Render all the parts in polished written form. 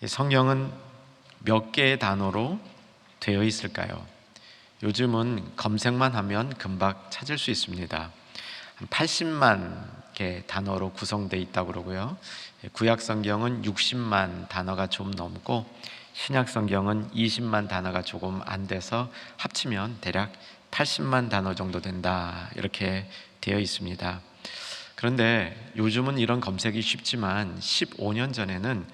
성경은 몇 개의 단어로 되어 있을까요? 요즘은 검색만 하면 금방 찾을 수 있습니다. 한 80만 개 단어로 구성되어 있다고 그러고요. 구약 성경은 60만 단어가 좀 넘고 신약 성경은 20만 단어가 조금 안 돼서 합치면 대략 80만 단어 정도 된다, 이렇게 되어 있습니다. 그런데 요즘은 이런 검색이 쉽지만 15년 전에는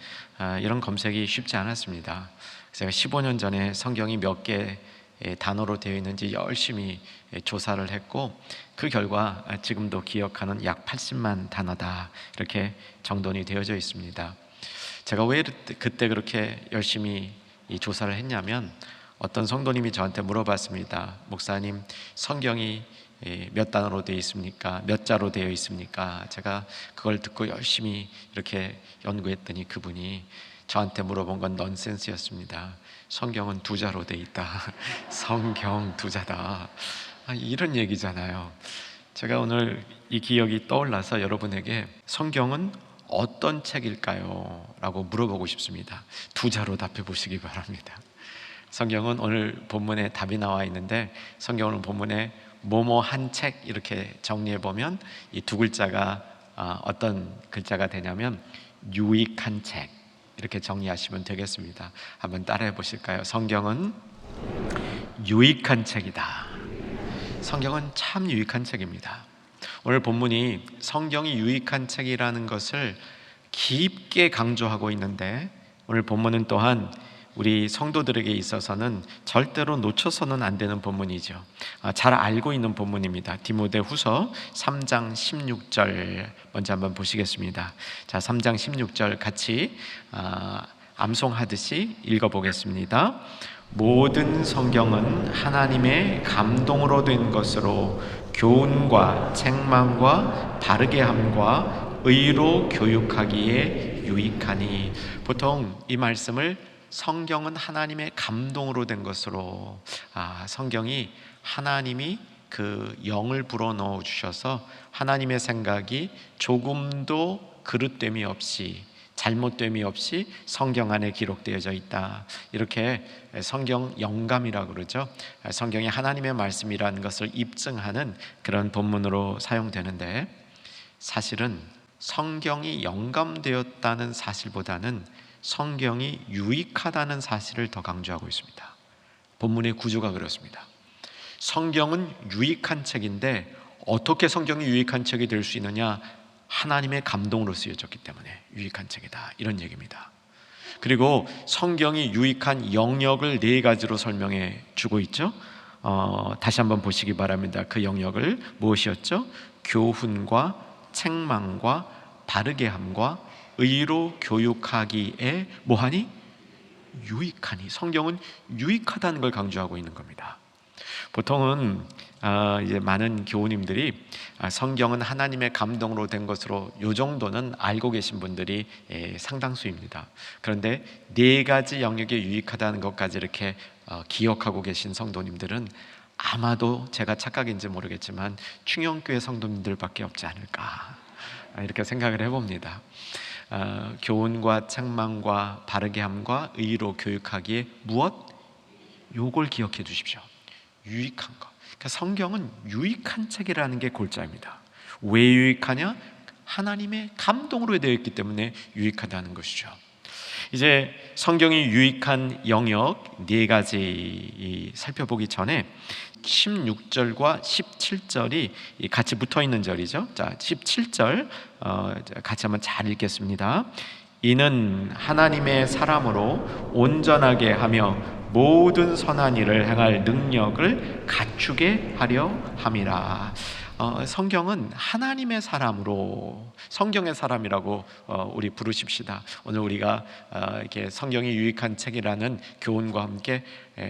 이런 검색이 쉽지 않았습니다. 제가 15년 전에 성경이 몇 개 단어로 되어 있는지 열심히 조사를 했고, 그 결과 지금도 기억하는 약 80만 단어다, 이렇게 정돈이 되어져 있습니다. 제가 왜 그때 그렇게 열심히 조사를 했냐면, 어떤 성도님이 저한테 물어봤습니다. 목사님, 성경이 몇 단어로 되어 있습니까? 몇 자로 되어 있습니까? 제가 그걸 듣고 열심히 이렇게 연구했더니 그분이 저한테 물어본 건 넌센스였습니다. 성경은 2자로 되어 있다. 성경 2자다. 이런 얘기잖아요. 제가 오늘 이 기억이 떠올라서 여러분에게 성경은 어떤 책일까요? 라고 물어보고 싶습니다. 2자로 답해 보시기 바랍니다. 성경은 오늘 본문에 답이 나와 있는데, 성경은 본문에 뭐뭐 한 책 이렇게 정리해 보면 이 2글자가 어떤 글자가 되냐면 유익한 책, 이렇게 정리하시면 되겠습니다. 한번 따라해 보실까요? 성경은 유익한 책이다. 성경은 참 유익한 책입니다. 오늘 본문이 성경이 유익한 책이라는 것을 깊게 강조하고 있는데, 오늘 본문은 또한 우리 성도들에게 있어서는 절대로 놓쳐서는 안 되는 본문이죠. 잘 알고 있는 본문입니다. 디모데후서 3장 16절 먼저 한번 보시겠습니다. 자, 3장 16절 같이 암송하듯이 읽어보겠습니다. 모든 성경은 하나님의 감동으로 된 것으로 교훈과 책망과 바르게 함과 의로 교육하기에 유익하니. 보통 이 말씀을 성경은 하나님의 감동으로 된 것으로, 성경이 하나님이 그 영을 불어넣어 주셔서 하나님의 생각이 조금도 그릇됨이 없이, 잘못됨이 없이 성경 안에 기록되어져 있다, 이렇게 성경 영감이라고 그러죠. 성경이 하나님의 말씀이라는 것을 입증하는 그런 본문으로 사용되는데, 사실은 성경이 영감되었다는 사실보다는 성경이 유익하다는 사실을 더 강조하고 있습니다. 본문의 구조가 그렇습니다. 성경은 유익한 책인데 어떻게 성경이 유익한 책이 될 수 있느냐? 하나님의 감동으로 쓰여졌기 때문에 유익한 책이다, 이런 얘기입니다. 그리고 성경이 유익한 영역을 4가지로 설명해 주고 있죠. 다시 한번 보시기 바랍니다. 그 영역을 무엇이었죠? 교훈과 책망과 바르게 함과 의로 교육하기에 뭐하니? 유익하니. 성경은 유익하다는 걸 강조하고 있는 겁니다. 보통은 이제 많은 교우님들이 성경은 하나님의 감동으로 된 것으로 요 정도는 알고 계신 분들이 상당수입니다. 그런데 4가지 영역에 유익하다는 것까지 이렇게 기억하고 계신 성도님들은 아마도 제가 착각인지 모르겠지만 충영교회 성도님들밖에 없지 않을까, 이렇게 생각을 해봅니다. 교훈과 책망과 바르게 함과 의로 교육하기에 무엇? 요걸 기억해 주십시오. 유익한 것. 그러니까 성경은 유익한 책이라는 게 골자입니다. 왜 유익하냐? 하나님의 감동으로 되어 있기 때문에 유익하다는 것이죠. 이제 성경이 유익한 영역 4가지 살펴보기 전에 16절과 17절이 같이 붙어 있는 절이죠. 자, 17절 같이 한번 잘 읽겠습니다. 이는 하나님의 사람으로 온전하게 하며 모든 선한 일을 행할 능력을 갖추게 하려 함이라. 성경은 하나님의 사람으로, 성경의 사람이라고 우리 부르십시다. 오늘 우리가 이렇게 성경이 유익한 책이라는 교훈과 함께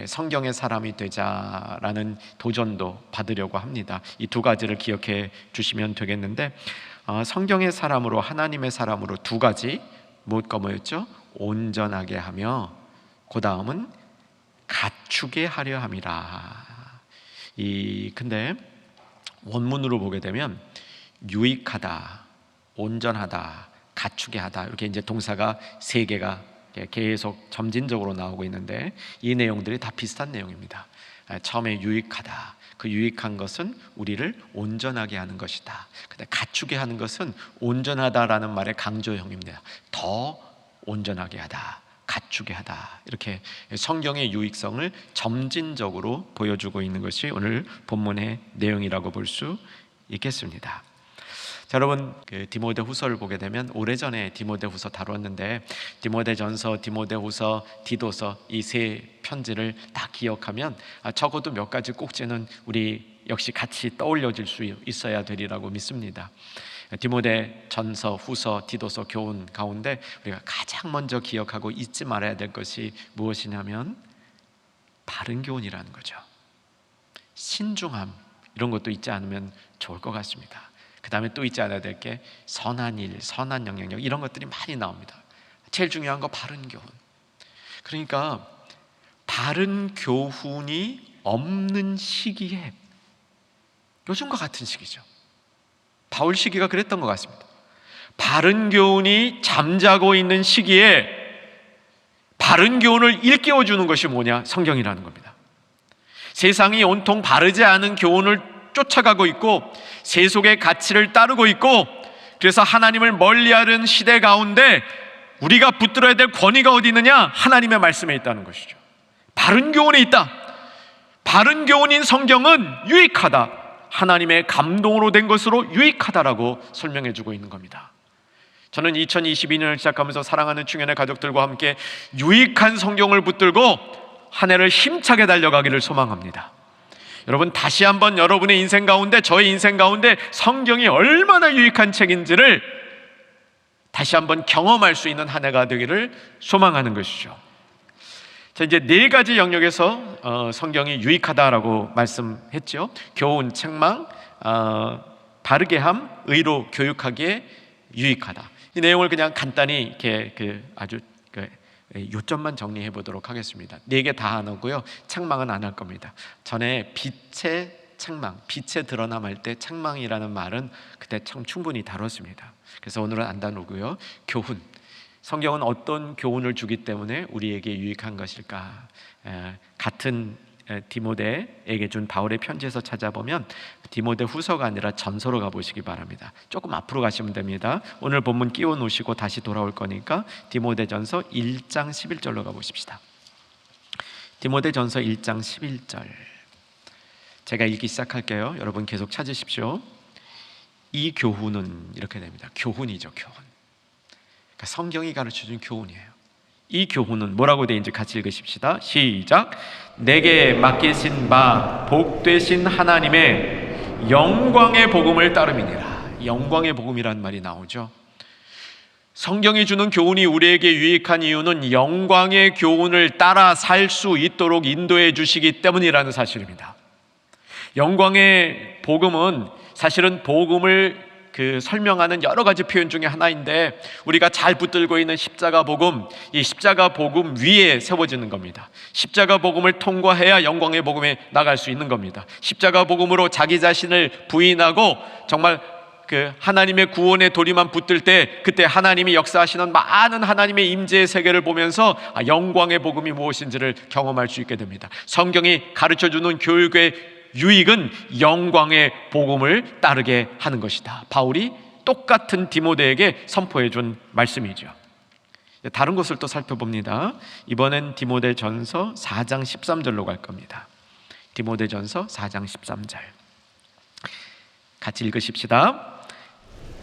성경의 사람이 되자라는 도전도 받으려고 합니다. 이 2가지를 기억해 주시면 되겠는데, 성경의 사람으로, 하나님의 사람으로 2가지, 무엇과 뭐였죠? 온전하게 하며, 그 다음은 갖추게 하려 함이라. 근데 원문으로 보게 되면 유익하다, 온전하다, 갖추게 하다, 이렇게 이제 동사가 3개가 계속 점진적으로 나오고 있는데 이 내용들이 다 비슷한 내용입니다. 처음에 유익하다. 그 유익한 것은 우리를 온전하게 하는 것이다. 근데 갖추게 하는 것은 온전하다라는 말의 강조형입니다. 더 온전하게 하다, 갖추게 하다. 이렇게 성경의 유익성을 점진적으로 보여주고 있는 것이 오늘 본문의 내용이라고 볼 수 있겠습니다. 자, 여러분, 디모데후서를 보게 되면 오래전에 디모데후서 다뤘는데 디모데전서, 디모데후서, 디도서 이 세 편지를 다 기억하면 적어도 몇 가지 꼭지는 우리 역시 같이 떠올려질 수 있어야 되리라고 믿습니다. 디모데전서, 후서, 디도서 교훈 가운데 우리가 가장 먼저 기억하고 잊지 말아야 될 것이 무엇이냐면 바른 교훈이라는 거죠. 신중함, 이런 것도 잊지 않으면 좋을 것 같습니다. 그 다음에 또 잊지 않아야 될 게 선한 일, 선한 영향력, 이런 것들이 많이 나옵니다. 제일 중요한 거 바른 교훈. 그러니까 바른 교훈이 없는 시기에, 요즘과 같은 시기죠. 바울 시기가 그랬던 것 같습니다. 바른 교훈이 잠자고 있는 시기에 바른 교훈을 일깨워주는 것이 뭐냐? 성경이라는 겁니다. 세상이 온통 바르지 않은 교훈을 쫓아가고 있고 세속의 가치를 따르고 있고, 그래서 하나님을 멀리하는 시대 가운데 우리가 붙들어야 될 권위가 어디 있느냐? 하나님의 말씀에 있다는 것이죠. 바른 교훈에 있다. 바른 교훈인 성경은 유익하다. 하나님의 감동으로 된 것으로 유익하다라고 설명해 주고 있는 겁니다. 저는 2022년을 시작하면서 사랑하는 충현의 가족들과 함께 유익한 성경을 붙들고 한 해를 힘차게 달려가기를 소망합니다. 여러분, 다시 한번 여러분의 인생 가운데, 저의 인생 가운데 성경이 얼마나 유익한 책인지를 다시 한번 경험할 수 있는 한 해가 되기를 소망하는 것이죠. 자, 이제 네 가지 영역에서 성경이 유익하다라고 말씀했죠. 교훈, 책망, 바르게 함, 의로 교육하기에 유익하다. 이 내용을 그냥 간단히 이렇게 아주 요점만 정리해 보도록 하겠습니다. 네 개 다 안 하고요, 책망은 안 할 겁니다. 전에 빛의 책망, 빛에 드러남할 때 책망이라는 말은 그때 참 충분히 다뤘습니다. 그래서 오늘은 안 다루고요. 교훈, 성경은 어떤 교훈을 주기 때문에 우리에게 유익한 것일까? 같은 디모데에게 준 바울의 편지에서 찾아보면 디모데 후서가 아니라 전서로 가보시기 바랍니다. 조금 앞으로 가시면 됩니다. 오늘 본문 끼워 놓으시고 다시 돌아올 거니까 디모데전서 1장 11절로 가보십시다. 디모데전서 1장 11절, 제가 읽기 시작할게요. 여러분 계속 찾으십시오. 이 교훈은, 이렇게 됩니다. 교훈이죠, 교훈. 그러니까 성경이 가르쳐준 교훈이에요. 이 교훈은 뭐라고 되어 있는지 같이 읽으십시다. 시작. 내게 맡기신 바 복되신 하나님의 영광의 복음을 따름이니라. 영광의 복음이라는 말이 나오죠. 성경이 주는 교훈이 우리에게 유익한 이유는 영광의 교훈을 따라 살 수 있도록 인도해 주시기 때문이라는 사실입니다. 영광의 복음은 사실은 복음을 설명하는 여러 가지 표현 중에 하나인데, 우리가 잘 붙들고 있는 십자가 복음, 이 십자가 복음 위에 세워지는 겁니다. 십자가 복음을 통과해야 영광의 복음에 나갈 수 있는 겁니다. 십자가 복음으로 자기 자신을 부인하고 정말 하나님의 구원의 도리만 붙들 때, 그때 하나님이 역사하시는 많은 하나님의 임재의 세계를 보면서 영광의 복음이 무엇인지를 경험할 수 있게 됩니다. 성경이 가르쳐주는 교육의 유익은 영광의 복음을 따르게 하는 것이다. 바울이 똑같은 디모데에게 선포해 준 말씀이죠. 다른 것을 또 살펴봅니다. 이번엔 디모데전서 4장 13절로 갈 겁니다. 디모데전서 4장 13절 같이 읽으십시다.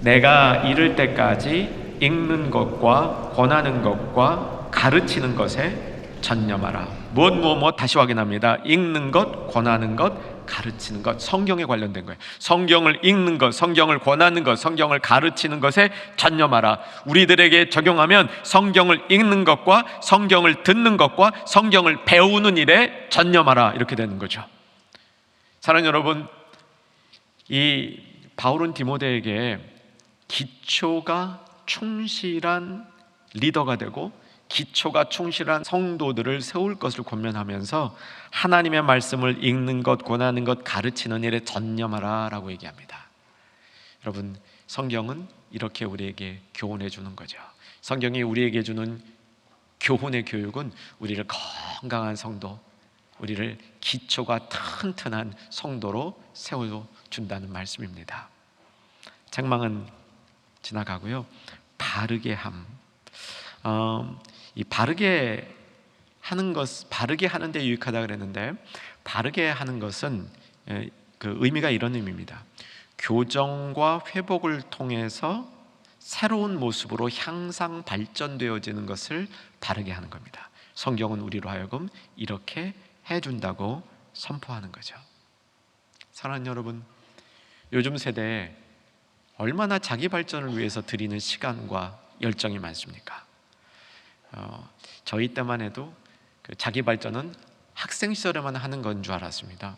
내가 이를 때까지 읽는 것과 권하는 것과 가르치는 것에 전념하라. 무엇 다시 확인합니다. 읽는 것, 권하는 것, 가르치는 것. 성경에 관련된 거예요. 성경을 읽는 것, 성경을 권하는 것, 성경을 가르치는 것에 전념하라. 우리들에게 적용하면 성경을 읽는 것과 성경을 듣는 것과 성경을 배우는 일에 전념하라, 이렇게 되는 거죠. 사랑하는 여러분, 이 바울은 디모데에게 기초가 충실한 리더가 되고 기초가 충실한 성도들을 세울 것을 권면하면서 하나님의 말씀을 읽는 것, 권하는 것, 가르치는 일에 전념하라 라고 얘기합니다. 여러분, 성경은 이렇게 우리에게 교훈해 주는 거죠. 성경이 우리에게 주는 교훈의 교육은 우리를 건강한 성도, 우리를 기초가 튼튼한 성도로 세워준다는 말씀입니다. 책망은 지나가고요. 바르게 함. 이 바르게 하는 것, 바르게 하는데 유익하다 그랬는데, 바르게 하는 것은 그 의미가 이런 의미입니다. 교정과 회복을 통해서 새로운 모습으로 향상 발전되어지는 것을 바르게 하는 겁니다. 성경은 우리로 하여금 이렇게 해준다고 선포하는 거죠. 사랑하는 여러분, 요즘 세대에 얼마나 자기 발전을 위해서 드리는 시간과 열정이 많습니까? 저희 때만 해도 그 자기 발전은 학생 시절에만 하는 건 줄 알았습니다.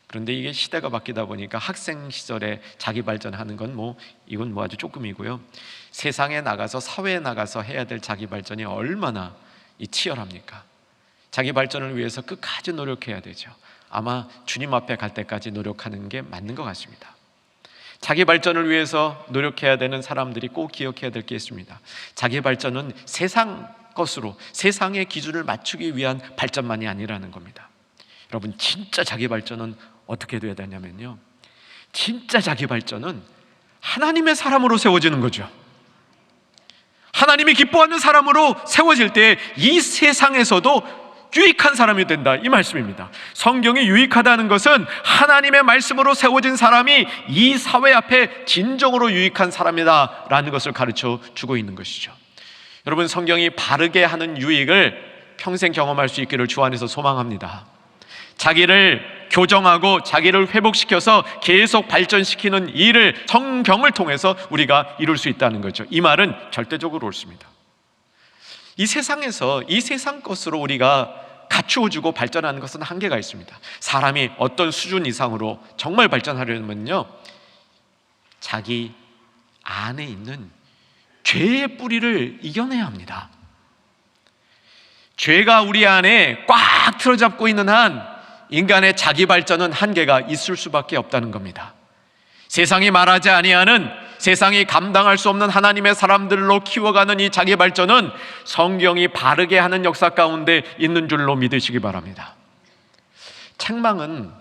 그런데 이게 시대가 바뀌다 보니까 학생 시절에 자기 발전하는 건 이건 아주 조금이고요. 세상에 나가서, 사회에 나가서 해야 될 자기 발전이 얼마나 치열합니까? 자기 발전을 위해서 끝까지 노력해야 되죠. 아마 주님 앞에 갈 때까지 노력하는 게 맞는 것 같습니다. 자기 발전을 위해서 노력해야 되는 사람들이 꼭 기억해야 될 게 있습니다. 자기 발전은 세상 것으로, 세상의 기준을 맞추기 위한 발전만이 아니라는 겁니다. 여러분, 진짜 자기 발전은 어떻게 돼야 되냐면요, 진짜 자기 발전은 하나님의 사람으로 세워지는 거죠. 하나님이 기뻐하는 사람으로 세워질 때 이 세상에서도 유익한 사람이 된다, 이 말씀입니다. 성경이 유익하다는 것은 하나님의 말씀으로 세워진 사람이 이 사회 앞에 진정으로 유익한 사람이다 라는 것을 가르쳐 주고 있는 것이죠. 여러분, 성경이 바르게 하는 유익을 평생 경험할 수 있기를 주 안에서 소망합니다. 자기를 교정하고 자기를 회복시켜서 계속 발전시키는 일을 성경을 통해서 우리가 이룰 수 있다는 거죠. 이 말은 절대적으로 옳습니다. 이 세상에서 이 세상 것으로 우리가 갖추어주고 발전하는 것은 한계가 있습니다. 사람이 어떤 수준 이상으로 정말 발전하려면요, 자기 안에 있는 죄의 뿌리를 이겨내야 합니다. 죄가 우리 안에 꽉 틀어잡고 있는 한 인간의 자기 발전은 한계가 있을 수밖에 없다는 겁니다. 세상이 말하지 아니하는, 세상이 감당할 수 없는 하나님의 사람들로 키워가는 이 자기 발전은 성경이 바르게 하는 역사 가운데 있는 줄로 믿으시기 바랍니다. 책망은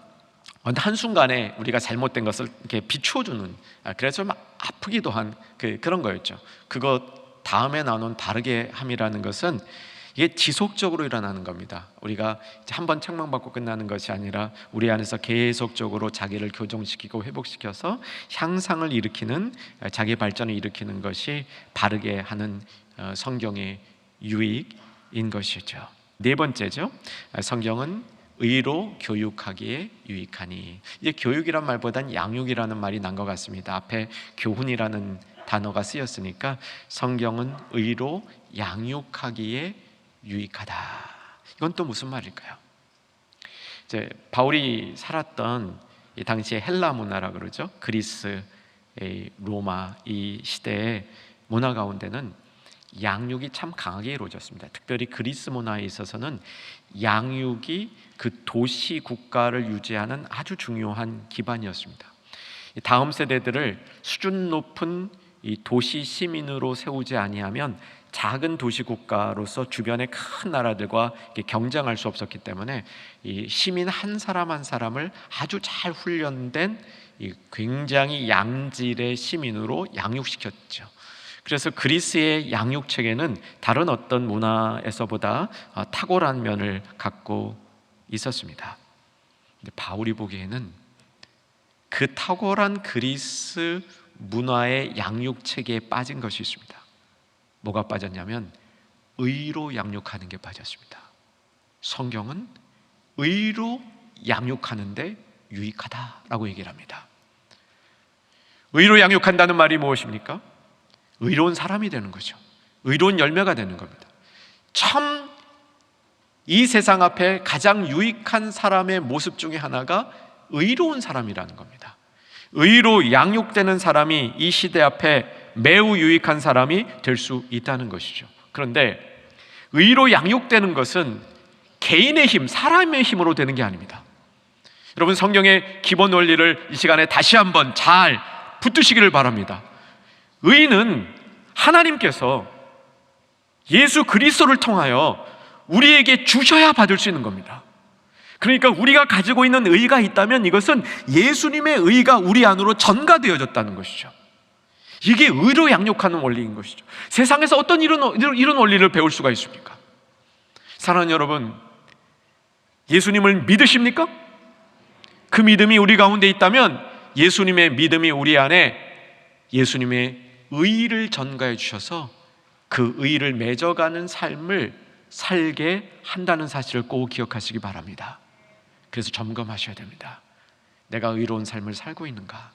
한순간에 우리가 잘못된 것을 이렇게 비추어주는, 그래서 막 아프기도 한 그런 거였죠. 그것 다음에 나눈 바르게 함이라는 것은 이게 지속적으로 일어나는 겁니다. 우리가 한번 책망받고 끝나는 것이 아니라 우리 안에서 계속적으로 자기를 교정시키고 회복시켜서 향상을 일으키는, 자기 발전을 일으키는 것이 바르게 하는 성경의 유익인 것이죠. 네 번째죠. 성경은 의로 교육하기에 유익하니. 이제 교육이란 말보단 양육이라는 말이 난 것 같습니다. 앞에 교훈이라는 단어가 쓰였으니까 성경은 의로 양육하기에 유익하다. 이건 또 무슨 말일까요? 이제 바울이 살았던 이 당시에 헬라 문화라 그러죠. 그리스, 로마 이 시대의 문화 가운데는 양육이 참 강하게 이루어졌습니다. 특별히 그리스 문화에 있어서는 양육이 그 도시 국가를 유지하는 아주 중요한 기반이었습니다. 다음 세대들을 수준 높은 이 도시 시민으로 세우지 아니하면 작은 도시 국가로서 주변의 큰 나라들과 경쟁할 수 없었기 때문에 이 시민 한 사람 한 사람을 아주 잘 훈련된 굉장히 양질의 시민으로 양육시켰죠. 그래서 그리스의 양육 체계는 다른 어떤 문화에서보다 탁월한 면을 갖고 있었습니다. 근데 바울이 보기에는 그 탁월한 그리스 문화의 양육 체계에 빠진 것이 있습니다. 뭐가 빠졌냐면 의로 양육하는 게 빠졌습니다. 성경은 의로 양육하는데 유익하다라고 얘기를 합니다. 의로 양육한다는 말이 무엇입니까? 의로운 사람이 되는 거죠. 의로운 열매가 되는 겁니다. 참 이 세상 앞에 가장 유익한 사람의 모습 중에 하나가 의로운 사람이라는 겁니다. 의로 양육되는 사람이 이 시대 앞에 매우 유익한 사람이 될 수 있다는 것이죠. 그런데 의로 양육되는 것은 개인의 힘, 사람의 힘으로 되는 게 아닙니다. 여러분, 성경의 기본 원리를 이 시간에 다시 한번 잘 붙드시기를 바랍니다. 의는 하나님께서 예수 그리스도를 통하여 우리에게 주셔야 받을 수 있는 겁니다. 그러니까 우리가 가지고 있는 의가 있다면 이것은 예수님의 의가 우리 안으로 전가되어졌다는 것이죠. 이게 의로 양육하는 원리인 것이죠. 세상에서 어떤 이런 원리를 배울 수가 있습니까? 사랑하는 여러분, 예수님을 믿으십니까? 그 믿음이 우리 가운데 있다면 예수님의 믿음이 우리 안에 예수님의 의를 전가해 주셔서 그 의를 맺어가는 삶을 살게 한다는 사실을 꼭 기억하시기 바랍니다. 그래서 점검하셔야 됩니다. 내가 의로운 삶을 살고 있는가?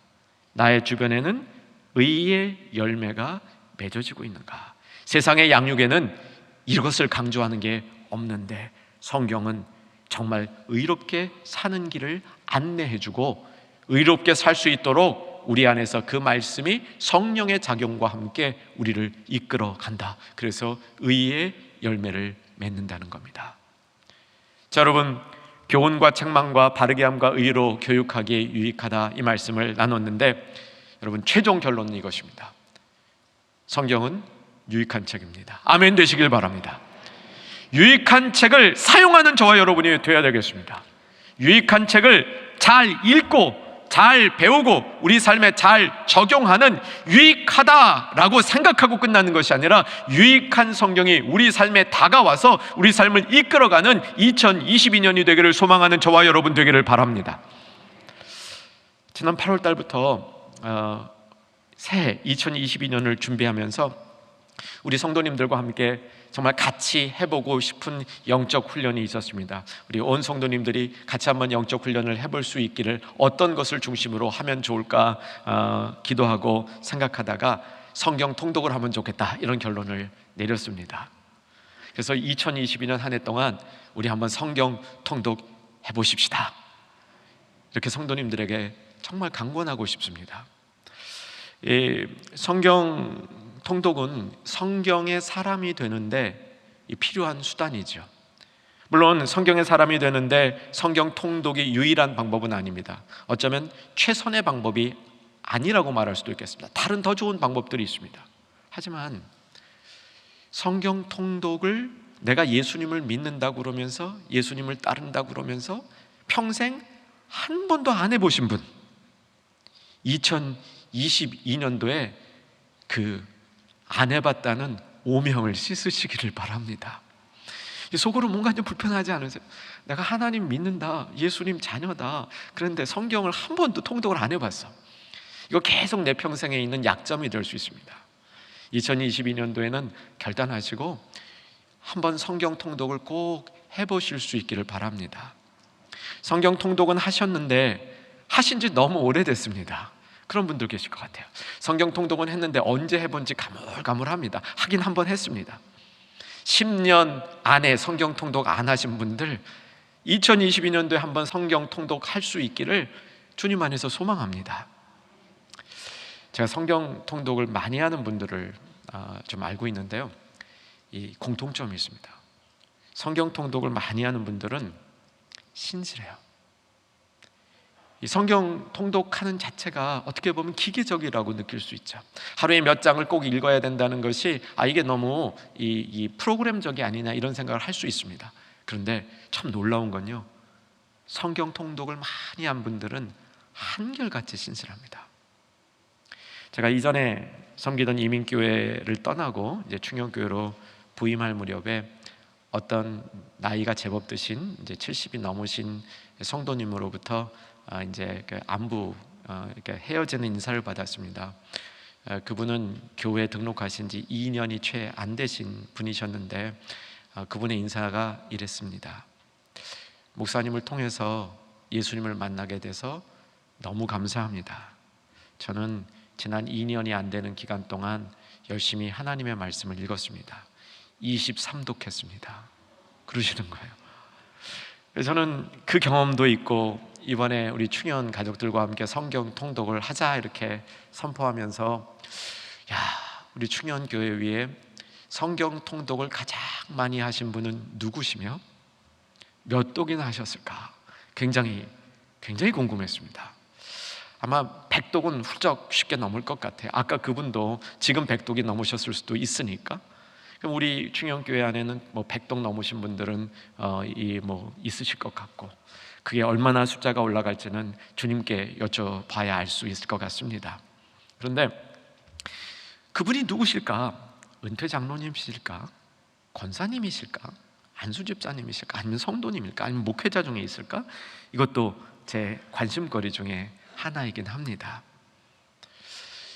나의 주변에는 의의 열매가 맺어지고 있는가? 세상의 양육에는 이것을 강조하는 게 없는데 성경은 정말 의롭게 사는 길을 안내해주고 의롭게 살 수 있도록 우리 안에서 그 말씀이 성령의 작용과 함께 우리를 이끌어 간다. 그래서 의의 열매를 맺는다는 겁니다. 자, 여러분, 교훈과 책망과 바르게 함과 의로 교육하기에 유익하다, 이 말씀을 나눴는데 여러분, 최종 결론은 이것입니다. 성경은 유익한 책입니다. 아멘 되시길 바랍니다. 유익한 책을 사용하는 저와 여러분이 되어야 되겠습니다. 유익한 책을 잘 읽고 잘 배우고 우리 삶에 잘 적용하는, 유익하다라고 생각하고 끝나는 것이 아니라 유익한 성경이 우리 삶에 다가와서 우리 삶을 이끌어가는 2022년이 되기를 소망하는 저와 여러분 되기를 바랍니다. 지난 8월 달부터 새해 2022년을 준비하면서 우리 성도님들과 함께 정말 같이 해보고 싶은 영적 훈련이 있었습니다. 우리 온 성도님들이 같이 한번 영적 훈련을 해볼 수 있기를 어떤 것을 중심으로 하면 좋을까 기도하고 생각하다가 성경 통독을 하면 좋겠다, 이런 결론을 내렸습니다. 그래서 2022년 한 해 동안 우리 한번 성경 통독 해보십시다, 이렇게 성도님들에게 정말 강권하고 싶습니다. 성경 통독은 성경의 사람이 되는데 필요한 수단이죠. 물론 성경의 사람이 되는데 성경 통독이 유일한 방법은 아닙니다. 어쩌면 최선의 방법이 아니라고 말할 수도 있겠습니다. 다른 더 좋은 방법들이 있습니다. 하지만 성경 통독을 내가 예수님을 믿는다고 그러면서 예수님을 따른다고 그러면서 평생 한 번도 안 해보신 분, 2022년도에 그 안 해봤다는 오명을 씻으시기를 바랍니다. 속으로 뭔가 좀 불편하지 않으세요? 내가 하나님 믿는다, 예수님 자녀다, 그런데 성경을 한 번도 통독을 안 해봤어. 이거 계속 내 평생에 있는 약점이 될 수 있습니다. 2022년도에는 결단하시고 한번 성경 통독을 꼭 해보실 수 있기를 바랍니다. 성경 통독은 하셨는데 하신 지 너무 오래됐습니다. 그런 분들 계실 것 같아요. 성경 통독은 했는데 언제 해본지 가물가물합니다. 하긴 한번 했습니다. 10년 안에 성경 통독 안 하신 분들 2022년도에 한번 성경 통독할 수 있기를 주님 안에서 소망합니다. 제가 성경 통독을 많이 하는 분들을 좀 알고 있는데요, 이 공통점이 있습니다. 성경 통독을 많이 하는 분들은 신실해요. 이 성경 통독하는 자체가 어떻게 보면 기계적이라고 느낄 수 있죠. 하루에 몇 장을 꼭 읽어야 된다는 것이 이게 너무 이 프로그램적이 아니냐, 이런 생각을 할 수 있습니다. 그런데 참 놀라운 건요, 성경 통독을 많이 한 분들은 한결같이 신실합니다. 제가 이전에 섬기던 이민교회를 떠나고 이제 충영교회로 부임할 무렵에 어떤 나이가 제법 드신 이제 70이 넘으신 성도님으로부터 이제 그 안부 이렇게 헤어지는 인사를 받았습니다. 그분은 교회에 등록하신 지 2년이 채 안 되신 분이셨는데 그분의 인사가 이랬습니다. 목사님을 통해서 예수님을 만나게 돼서 너무 감사합니다. 저는 지난 2년이 안 되는 기간 동안 열심히 하나님의 말씀을 읽었습니다. 23독했습니다. 그러시는 거예요. 그래서 저는 그 경험도 있고 이번에 우리 충현 가족들과 함께 성경 통독을 하자 이렇게 선포하면서, 우리 충현 교회 위에 성경 통독을 가장 많이 하신 분은 누구시며 몇 독이나 하셨을까? 굉장히 궁금했습니다. 아마 100독은 훌쩍 쉽게 넘을 것 같아요. 아까 그분도 지금 100독이 넘으셨을 수도 있으니까. 그럼 우리 충영교회 안에는 뭐 100동 넘으신 분들은 있으실 것 같고, 그게 얼마나 숫자가 올라갈지는 주님께 여쭤봐야 알 수 있을 것 같습니다. 그런데 그분이 누구실까? 은퇴 장로님이실까? 권사님이실까? 안수 집사님이실까? 아니면 성도님일까? 아니면 목회자 중에 있을까? 이것도 제 관심거리 중에 하나이긴 합니다.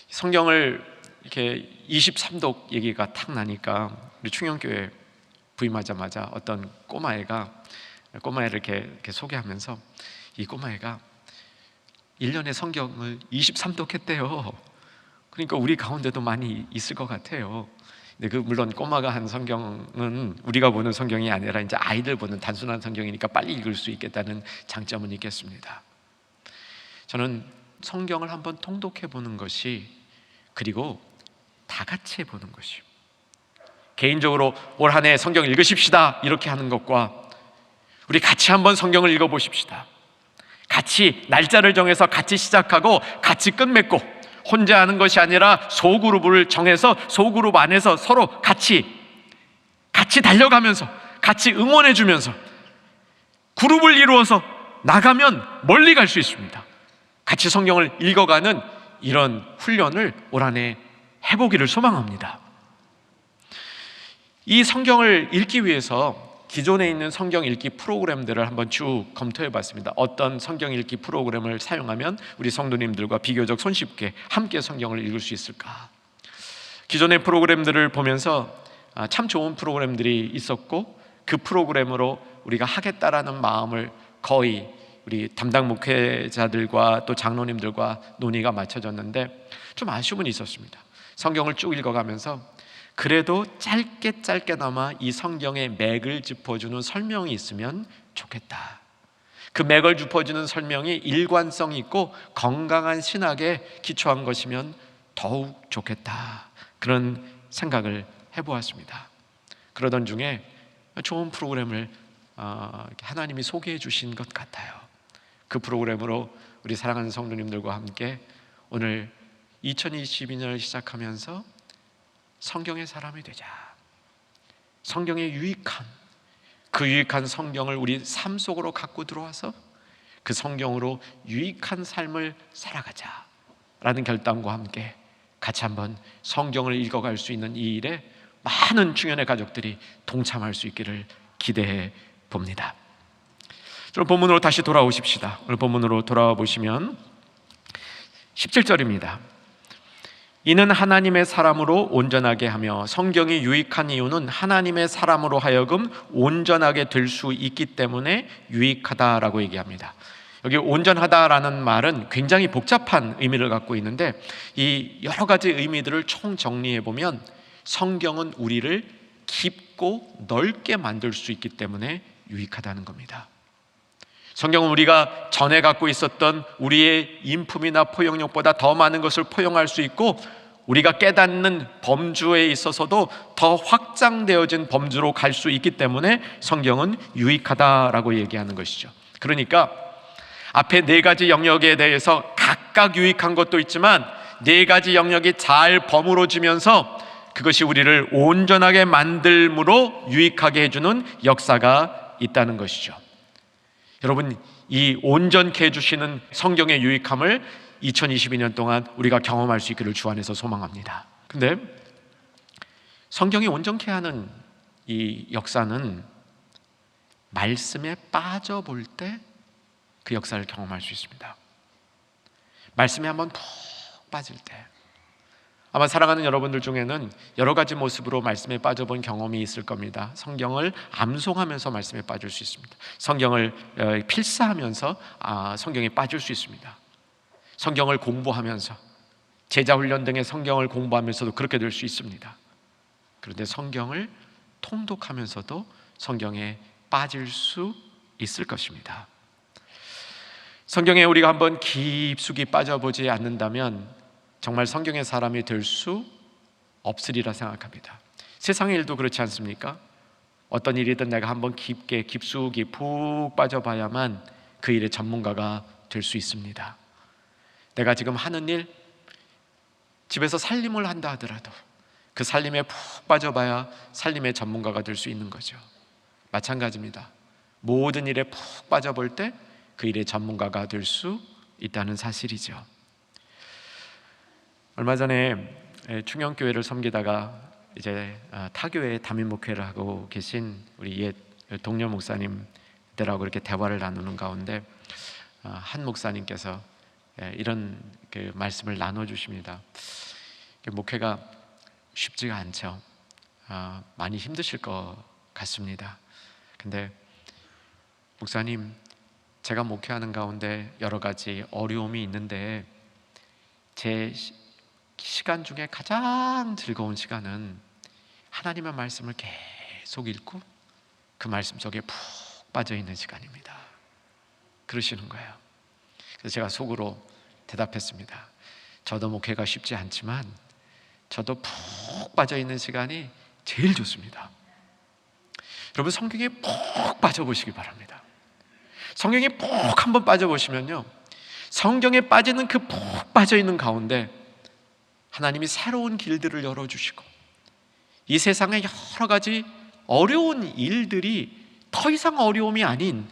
성경을 이렇게 23독 얘기가 탁 나니까 우리 충영교회 부임하자마자 어떤 꼬마애를 이렇게 소개하면서, 이 꼬마애가 1년에 성경을 23독 했대요. 그러니까 우리 가운데도 많이 있을 것 같아요. 근데 물론 꼬마가 한 성경은 우리가 보는 성경이 아니라 이제 아이들 보는 단순한 성경이니까 빨리 읽을 수 있겠다는 장점은 있겠습니다. 저는 성경을 한번 통독해 보는 것이, 그리고 다 같이 해보는 것이, 개인적으로 올 한 해 성경 읽으십시다 이렇게 하는 것과 우리 같이 한번 성경을 읽어보십시다, 같이 날짜를 정해서 같이 시작하고 같이 끝맺고, 혼자 하는 것이 아니라 소그룹을 정해서 소그룹 안에서 서로 같이 달려가면서 같이 응원해주면서 그룹을 이루어서 나가면 멀리 갈 수 있습니다. 같이 성경을 읽어가는 이런 훈련을 올 한 해 해보기를 소망합니다. 이 성경을 읽기 위해서 기존에 있는 성경 읽기 프로그램들을 한번 쭉 검토해 봤습니다. 어떤 성경 읽기 프로그램을 사용하면 우리 성도님들과 비교적 손쉽게 함께 성경을 읽을 수 있을까? 기존의 프로그램들을 보면서 참 좋은 프로그램들이 있었고, 그 프로그램으로 우리가 하겠다라는 마음을 거의 우리 담당 목회자들과 또 장로님들과 논의가 맞춰졌는데, 좀 아쉬움은 있었습니다. 성경을 쭉 읽어가면서 그래도 짧게나마 이 성경의 맥을 짚어주는 설명이 있으면 좋겠다. 그 맥을 짚어주는 설명이 일관성 있고 건강한 신학에 기초한 것이면 더욱 좋겠다. 그런 생각을 해보았습니다. 그러던 중에 좋은 프로그램을 하나님이 소개해 주신 것 같아요. 그 프로그램으로 우리 사랑하는 성도님들과 함께 오늘 2022년을 시작하면서 성경의 사람이 되자, 성경의 그 유익한 성경을 우리 삶 속으로 갖고 들어와서 그 성경으로 유익한 삶을 살아가자 라는 결단과 함께 같이 한번 성경을 읽어갈 수 있는 이 일에 많은 충현의 가족들이 동참할 수 있기를 기대해 봅니다. 오늘 본문으로 다시 돌아오십시다. 오늘 본문으로 돌아와 보시면 17절입니다. 이는 하나님의 사람으로 온전하게 하며, 성경이 유익한 이유는 하나님의 사람으로 하여금 온전하게 될 수 있기 때문에 유익하다라고 얘기합니다. 여기 온전하다라는 말은 굉장히 복잡한 의미를 갖고 있는데, 이 여러 가지 의미들을 총 정리해 보면 성경은 우리를 깊고 넓게 만들 수 있기 때문에 유익하다는 겁니다. 성경은 우리가 전에 갖고 있었던 우리의 인품이나 포용력보다 더 많은 것을 포용할 수 있고, 우리가 깨닫는 범주에 있어서도 더 확장되어진 범주로 갈 수 있기 때문에 성경은 유익하다라고 얘기하는 것이죠. 그러니까 앞에 4가지 영역에 대해서 각각 유익한 것도 있지만 4가지 영역이 잘 버무러지면서 그것이 우리를 온전하게 만들므로 유익하게 해주는 역사가 있다는 것이죠. 여러분, 이 온전케 해주시는 성경의 유익함을 2022년 동안 우리가 경험할 수 있기를 주 안에서 소망합니다. 근데 성경이 온전케 하는 이 역사는 말씀에 빠져볼 때 그 역사를 경험할 수 있습니다. 말씀에 한번 푹 빠질 때, 아마 사랑하는 여러분들 중에는 여러 가지 모습으로 말씀에 빠져본 경험이 있을 겁니다. 성경을 암송하면서 말씀에 빠질 수 있습니다. 성경을 필사하면서 성경에 빠질 수 있습니다. 성경을 공부하면서, 제자훈련 등의 성경을 공부하면서도 그렇게 될 수 있습니다. 그런데 성경을 통독하면서도 성경에 빠질 수 있을 것입니다. 성경에 우리가 한번 깊숙이 빠져보지 않는다면 정말 성경의 사람이 될 수 없으리라 생각합니다. 세상의 일도 그렇지 않습니까? 어떤 일이든 내가 한번 깊숙이 푹 빠져봐야만 그 일의 전문가가 될 수 있습니다. 내가 지금 하는 일, 집에서 살림을 한다 하더라도 그 살림에 푹 빠져봐야 살림의 전문가가 될 수 있는 거죠. 마찬가지입니다. 모든 일에 푹 빠져볼 때 그 일의 전문가가 될 수 있다는 사실이죠. 얼마 전에 충영교회를 섬기다가 이제 타교회 담임 목회를 하고 계신 우리 옛 동료 목사님들하고 이렇게 대화를 나누는 가운데 한 목사님께서 이런 그 말씀을 나눠주십니다. 목회가 쉽지가 않죠. 많이 힘드실 것 같습니다. 근데 목사님, 제가 목회하는 가운데 여러 가지 어려움이 있는데 제 시간 중에 가장 즐거운 시간은 하나님의 말씀을 계속 읽고 그 말씀 속에 푹 빠져 있는 시간입니다. 그러시는 거예요. 그래서 제가 속으로 대답했습니다. 저도 목회가 쉽지 않지만 저도 푹 빠져 있는 시간이 제일 좋습니다. 여러분, 성경에 푹 빠져보시기 바랍니다. 성경에 푹 한번 빠져보시면요, 성경에 빠지는 그 푹 빠져있는 가운데 하나님이 새로운 길들을 열어주시고 이 세상의 여러 가지 어려운 일들이 더 이상 어려움이 아닌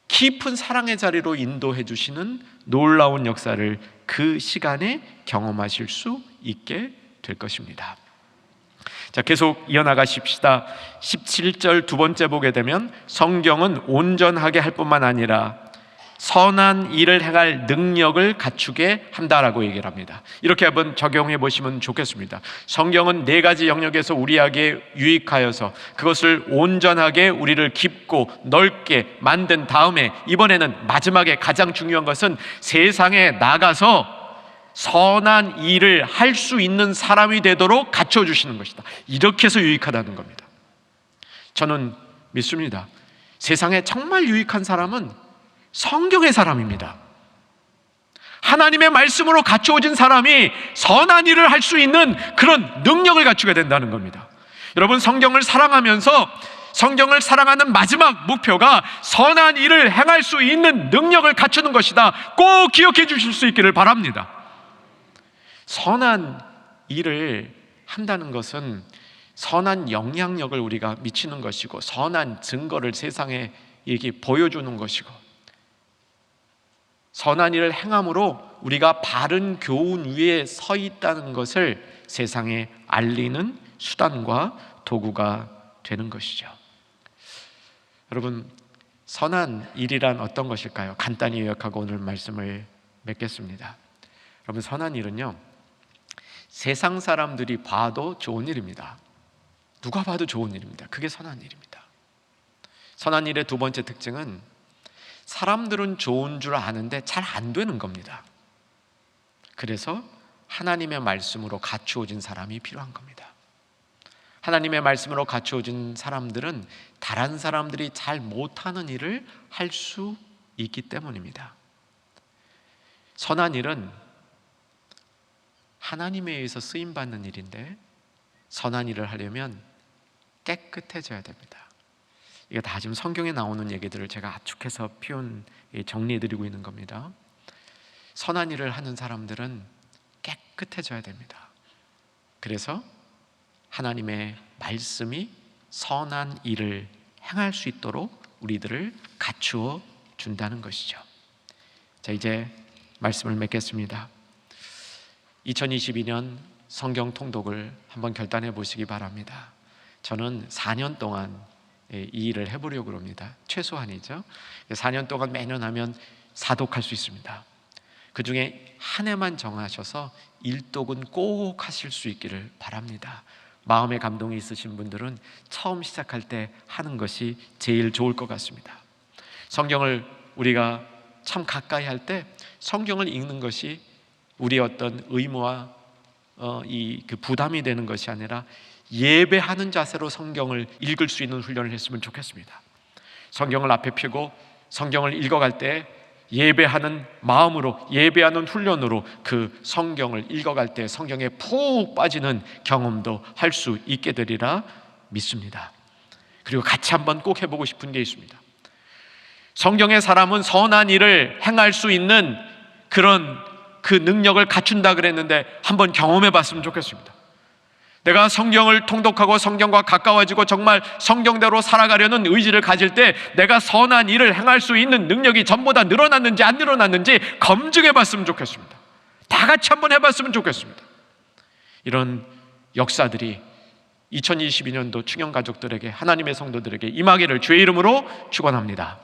깊은 사랑의 자리로 인도해 주시는 놀라운 역사를 그 시간에 경험하실 수 있게 될 것입니다. 자, 계속 이어나가십시다. 17절 두 번째 보게 되면 성경은 온전하게 할 뿐만 아니라 선한 일을 행할 능력을 갖추게 한다라고 얘기를 합니다. 이렇게 한번 적용해 보시면 좋겠습니다. 성경은 네 가지 영역에서 우리에게 유익하여서 그것을 온전하게 우리를 깊고 넓게 만든 다음에 이번에는 마지막에 가장 중요한 것은 세상에 나가서 선한 일을 할 수 있는 사람이 되도록 갖춰주시는 것이다. 이렇게 해서 유익하다는 겁니다. 저는 믿습니다. 세상에 정말 유익한 사람은 성경의 사람입니다. 하나님의 말씀으로 갖추어진 사람이 선한 일을 할 수 있는 그런 능력을 갖추게 된다는 겁니다. 여러분, 성경을 사랑하면서 성경을 사랑하는 마지막 목표가 선한 일을 행할 수 있는 능력을 갖추는 것이다. 꼭 기억해 주실 수 있기를 바랍니다. 선한 일을 한다는 것은 선한 영향력을 우리가 미치는 것이고 선한 증거를 세상에 이렇게 보여주는 것이고 선한 일을 행함으로 우리가 바른 교훈 위에 서 있다는 것을 세상에 알리는 수단과 도구가 되는 것이죠. 여러분, 선한 일이란 어떤 것일까요? 간단히 요약하고 오늘 말씀을 맺겠습니다. 여러분, 선한 일은요, 세상 사람들이 봐도 좋은 일입니다. 누가 봐도 좋은 일입니다. 그게 선한 일입니다. 선한 일의 두 번째 특징은 사람들은 좋은 줄 아는데 잘 안 되는 겁니다. 그래서 하나님의 말씀으로 갖추어진 사람이 필요한 겁니다. 하나님의 말씀으로 갖추어진 사람들은 다른 사람들이 잘 못하는 일을 할 수 있기 때문입니다. 선한 일은 하나님에 의해서 쓰임받는 일인데 선한 일을 하려면 깨끗해져야 됩니다. 이게 다 지금 성경에 나오는 얘기들을 제가 압축해서 정리해드리고 있는 겁니다. 선한 일을 하는 사람들은 깨끗해져야 됩니다. 그래서 하나님의 말씀이 선한 일을 행할 수 있도록 우리들을 갖추어 준다는 것이죠. 자, 이제 말씀을 맺겠습니다. 2022년 성경 통독을 한번 결단해 보시기 바랍니다. 저는 4년 동안 이 일을 해보려고 합니다. 최소한이죠. 4년 동안 매년 하면 4독할 수 있습니다. 그 중에 한 해만 정하셔서 1독은 꼭 하실 수 있기를 바랍니다. 마음의 감동이 있으신 분들은 처음 시작할 때 하는 것이 제일 좋을 것 같습니다. 성경을 우리가 참 가까이 할 때 성경을 읽는 것이 우리의 어떤 의무와 그 부담이 되는 것이 아니라 예배하는 자세로 성경을 읽을 수 있는 훈련을 했으면 좋겠습니다. 성경을 앞에 펴고 성경을 읽어갈 때 예배하는 마음으로, 예배하는 훈련으로 그 성경을 읽어갈 때 성경에 푹 빠지는 경험도 할 수 있게 되리라 믿습니다. 그리고 같이 한번 꼭 해보고 싶은 게 있습니다. 성경의 사람은 선한 일을 행할 수 있는 그런 그 능력을 갖춘다 그랬는데 한번 경험해 봤으면 좋겠습니다. 내가 성경을 통독하고 성경과 가까워지고 정말 성경대로 살아가려는 의지를 가질 때 내가 선한 일을 행할 수 있는 능력이 전보다 늘어났는지 안 늘어났는지 검증해 봤으면 좋겠습니다. 다 같이 한번 해봤으면 좋겠습니다. 이런 역사들이 2022년도 충영 가족들에게, 하나님의 성도들에게 임하기를 주의 이름으로 축원합니다.